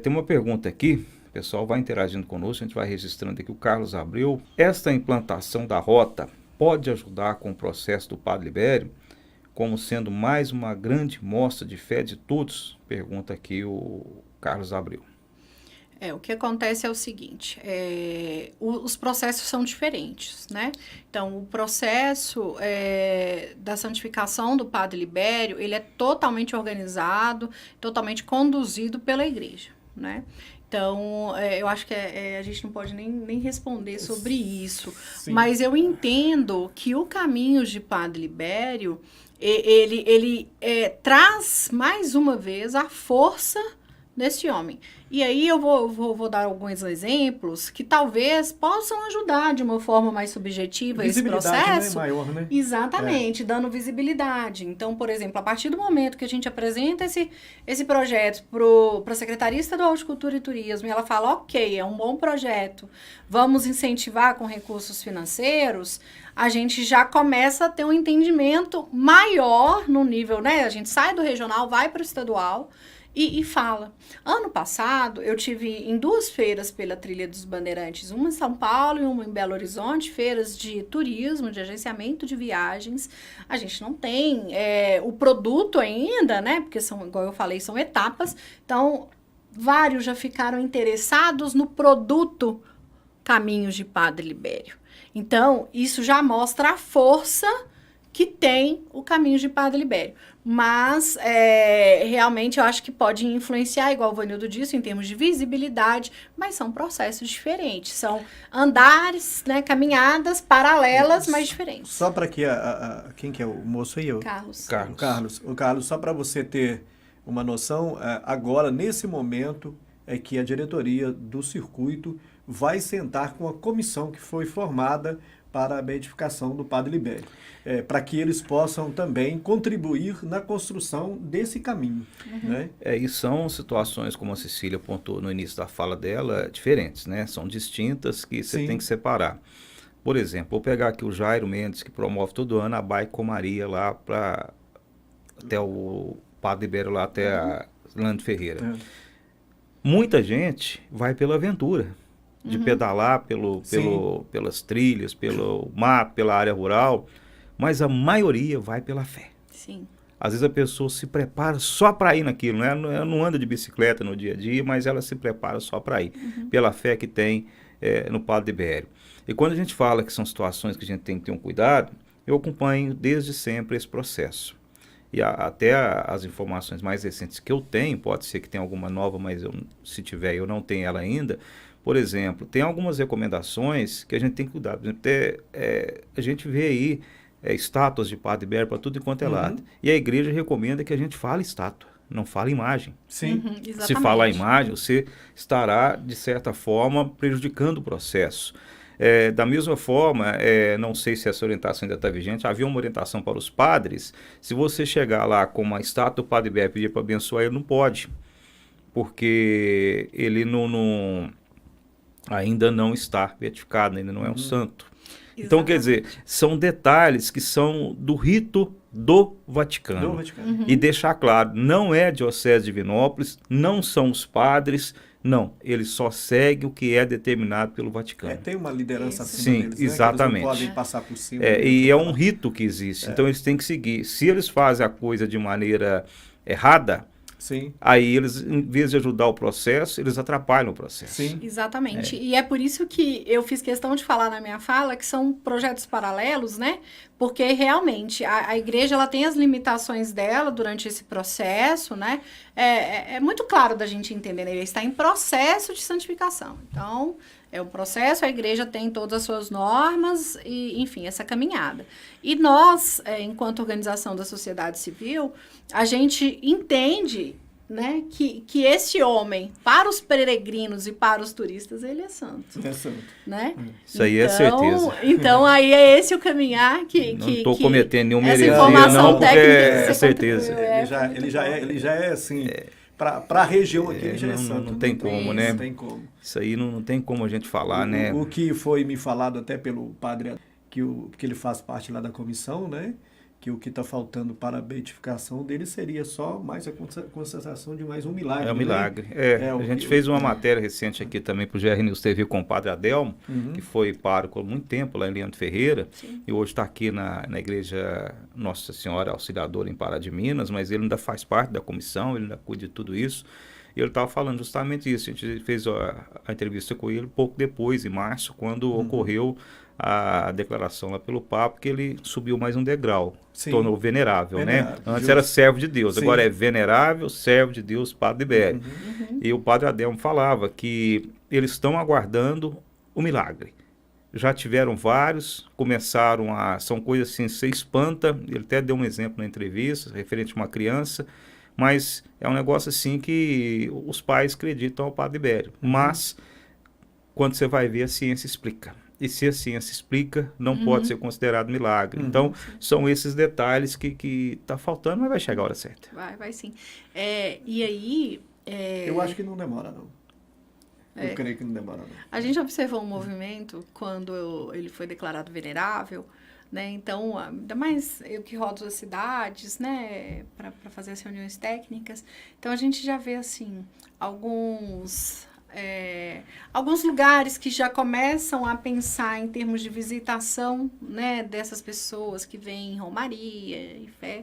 Tem uma pergunta aqui, o pessoal vai interagindo conosco, a gente vai registrando aqui o Carlos Abreu. Esta implantação da rota pode ajudar com o processo do Padre Libério, como sendo mais uma grande mostra de fé de todos? Pergunta aqui o Carlos Abreu. O que acontece é o seguinte, os processos são diferentes, né? Então, o processo da santificação do Padre Libério, ele é totalmente organizado, totalmente conduzido pela igreja, né? Então, eu acho que a gente não pode nem responder sobre isso, sim, mas eu entendo que o caminho de Padre Libério, ele traz, mais uma vez, a força desse homem. E aí eu vou dar alguns exemplos que talvez possam ajudar de uma forma mais subjetiva esse processo. Né? Maior, né? Exatamente, dando visibilidade. Então, por exemplo, a partir do momento que a gente apresenta esse projeto para a Secretaria Estadual de Cultura e Turismo, e ela fala, ok, é um bom projeto, vamos incentivar com recursos financeiros, a gente já começa a ter um entendimento maior no nível, né? A gente sai do regional, vai para o estadual, e fala. Ano passado, eu tive em 2 feiras pela Trilha dos Bandeirantes, uma em São Paulo e uma em Belo Horizonte, feiras de turismo, de agenciamento de viagens. A gente não tem o produto ainda, né? Porque são, igual eu falei, são etapas. Então, vários já ficaram interessados no produto Caminhos de Padre Libério. Então, isso já mostra a força que tem o Caminhos de Padre Libério. Mas, realmente, eu acho que pode influenciar, igual o Vanildo disse, em termos de visibilidade, mas são processos diferentes. São andares, né, caminhadas paralelas, mas diferentes. Só para que quem que é o moço aí? Carlos, só para você ter uma noção, agora, nesse momento, é que a diretoria do circuito vai sentar com a comissão que foi formada para a beatificação do Padre Libério, para que eles possam também contribuir na construção desse caminho. Uhum. Né? E são situações, como a Cecília apontou no início da fala dela, diferentes, né? São distintas que você tem que separar. Por exemplo, vou pegar aqui o Jairo Mendes, que promove todo ano a Bike com Maria lá até o Padre Libério, lá até a Lando Ferreira. Muita gente vai pela aventura, de pedalar pelas trilhas, pelo mato, pela área rural, mas a maioria vai pela fé. Sim. Às vezes a pessoa se prepara só para ir naquilo, né? Ela não anda de bicicleta no dia a dia, mas ela se prepara só para ir, pela fé que tem no Padre Libério. E quando a gente fala que são situações que a gente tem que ter um cuidado, eu acompanho desde sempre esse processo. E até as informações mais recentes que eu tenho, pode ser que tenha alguma nova, mas se tiver eu não tenho ela ainda. Por exemplo, tem algumas recomendações que a gente tem que cuidar. Por exemplo, a gente vê aí estátuas de Padre Libério para tudo enquanto é lado. E a igreja recomenda que a gente fale estátua, não fale imagem. Sim. Se falar imagem, você estará, de certa forma, prejudicando o processo. Da mesma forma, não sei se essa orientação ainda está vigente, havia uma orientação para os padres, se você chegar lá com uma estátua do Padre Libério e pedir para abençoar, ele não pode, porque ele ainda não está beatificado, ainda não é um santo. Então, quer dizer, são detalhes que são do rito do Vaticano. E deixar claro, não é a Diocese de Divinópolis, não são os padres, não. Eles só seguem o que é determinado pelo Vaticano. Tem uma liderança acima deles, exatamente. Que eles não podem passar por cima. E é um rito que existe, então eles têm que seguir. Se eles fazem a coisa de maneira errada, aí eles, em vez de ajudar o processo, eles atrapalham o processo. Sim. Exatamente. E é por isso que eu fiz questão de falar na minha fala que são projetos paralelos, né? Porque realmente a igreja ela tem as limitações dela durante esse processo, né? É muito claro da gente entender, né? Ele está em processo de santificação. Então, é um processo, a igreja tem todas as suas normas e, enfim, essa caminhada. E nós, enquanto organização da sociedade civil, a gente entende, né, que esse homem, para os peregrinos e para os turistas, ele é santo. É santo. Né? Isso aí é certeza. Então, aí é esse o caminhar que... Não estou cometendo nenhuma essa heresia, informação não, porque técnica é certeza. Ele já é assim... Para a região aqui, ele já é santo. Não tem como, né? Não tem como. Isso aí não tem como a gente falar, né? O que foi me falado até pelo padre, que ele faz parte lá da comissão, né? que o que está faltando para a beatificação dele seria só mais a constatação de mais um milagre. É um milagre. Né? A gente fez uma matéria recente aqui também para o GR News TV com o Padre Adelmo, que foi pároco há muito tempo lá em Leandro Ferreira, e hoje está aqui na igreja Nossa Senhora Auxiliadora em Pará de Minas, mas ele ainda faz parte da comissão, ele ainda cuida de tudo isso. E ele estava falando justamente isso. A gente fez a entrevista com ele pouco depois, em março, quando ocorreu a declaração lá pelo Papa, que ele subiu mais um degrau, tornou venerável, né? Antes era servo de Deus, agora é venerável, servo de Deus, Padre Libério. E o Padre Adelmo falava que eles estão aguardando o milagre. Já tiveram vários, são coisas assim, você espanta, ele até deu um exemplo na entrevista, referente a uma criança, mas é um negócio assim que os pais acreditam ao Padre Libério. Mas, quando você vai ver, a ciência explica. E se a ciência explica, não pode ser considerado milagre. Então, são esses detalhes que tá faltando, mas vai chegar a hora certa. Vai sim. E aí... Eu acho que não demora, não. Eu creio que não demora, não. A gente observou um movimento quando ele foi declarado venerável, né? Então, ainda mais eu que rodo as cidades, né, para fazer as reuniões técnicas. Então, a gente já vê, assim, alguns lugares que já começam a pensar em termos de visitação, né, dessas pessoas que vêm em romaria e fé.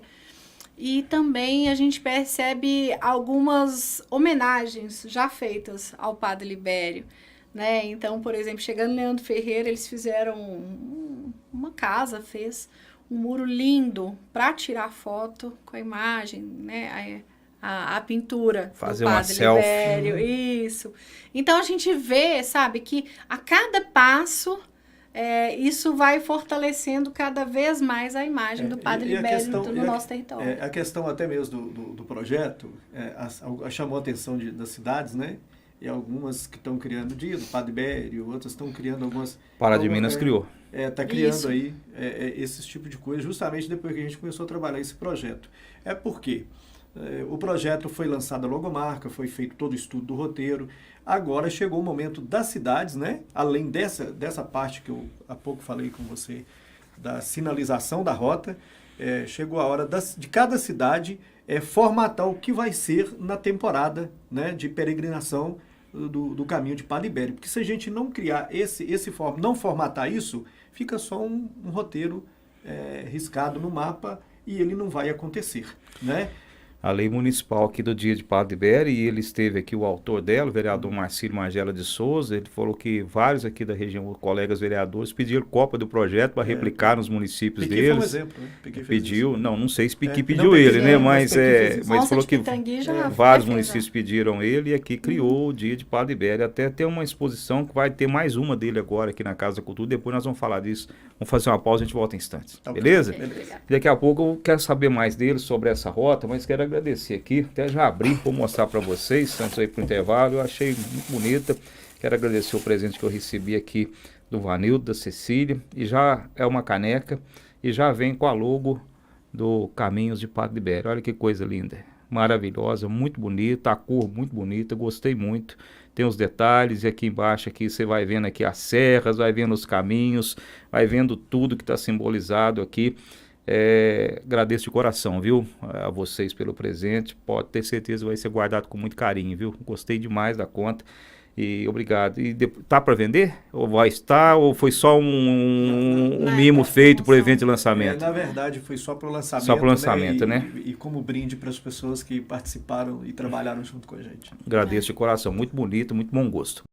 E também a gente percebe algumas homenagens já feitas ao Padre Libério, né? Então, por exemplo, chegando em Leandro Ferreira, eles fizeram uma casa, fez um muro lindo para tirar foto com a imagem, né? A pintura fazer do uma Padre selfie. Libério, isso. Então, a gente vê, sabe, que a cada passo isso vai fortalecendo cada vez mais a imagem do Padre Libério no nosso território. A questão até mesmo do projeto chamou a atenção das cidades, né? E algumas que estão criando o dia do Padre Libério, outras estão criando algumas... Pará de Minas criou. Está criando aí esse tipo de coisa, justamente depois que a gente começou a trabalhar esse projeto. Porque o projeto foi lançado a logomarca, foi feito todo o estudo do roteiro. Agora chegou o momento das cidades, né? Além dessa parte que eu há pouco falei com você, da sinalização da rota, chegou a hora de cada cidade formatar o que vai ser na temporada, né, de peregrinação do caminho de Padre Libério. Porque se a gente não criar não formatar isso, fica só um roteiro riscado no mapa e ele não vai acontecer, né? A lei municipal aqui do dia de Padre Libério, e ele esteve aqui, o autor dela, o vereador Marcílio Magela de Souza, ele falou que vários aqui da região, colegas vereadores, pediram cópia do projeto para replicar nos municípios Piqui deles. Foi um exemplo, né? Piqui pediu, não sei se Piqui pediu ele, né? Mas falou que vários municípios pediram ele e aqui criou o dia de Padre Libério. Até tem uma exposição que vai ter mais uma dele agora aqui na Casa da Cultura, depois nós vamos falar disso. Vamos fazer uma pausa e a gente volta em instantes. Tá, beleza? Daqui a pouco eu quero saber mais dele sobre essa rota, mas quero agradecer aqui, até já abri, vou mostrar para vocês, antes aí para o intervalo, eu achei muito bonita. Quero agradecer o presente que eu recebi aqui do Vanildo, da Cecília, e já é uma caneca, e já vem com a logo do Caminhos de Padre Libério. Olha que coisa linda, maravilhosa, muito bonita, a cor muito bonita, gostei muito. Tem os detalhes, e aqui embaixo aqui você vai vendo aqui as serras, vai vendo os caminhos, vai vendo tudo que está simbolizado aqui. Agradeço de coração, viu, a vocês pelo presente, pode ter certeza que vai ser guardado com muito carinho, viu, gostei demais da conta e obrigado. E tá para vender? Ou vai estar, ou foi só um mimo feito para o evento de lançamento? Na verdade foi só para o lançamento. Só para o lançamento, né? E como brinde para as pessoas que participaram e trabalharam junto com a gente. Agradeço de coração, muito bonito, muito bom gosto.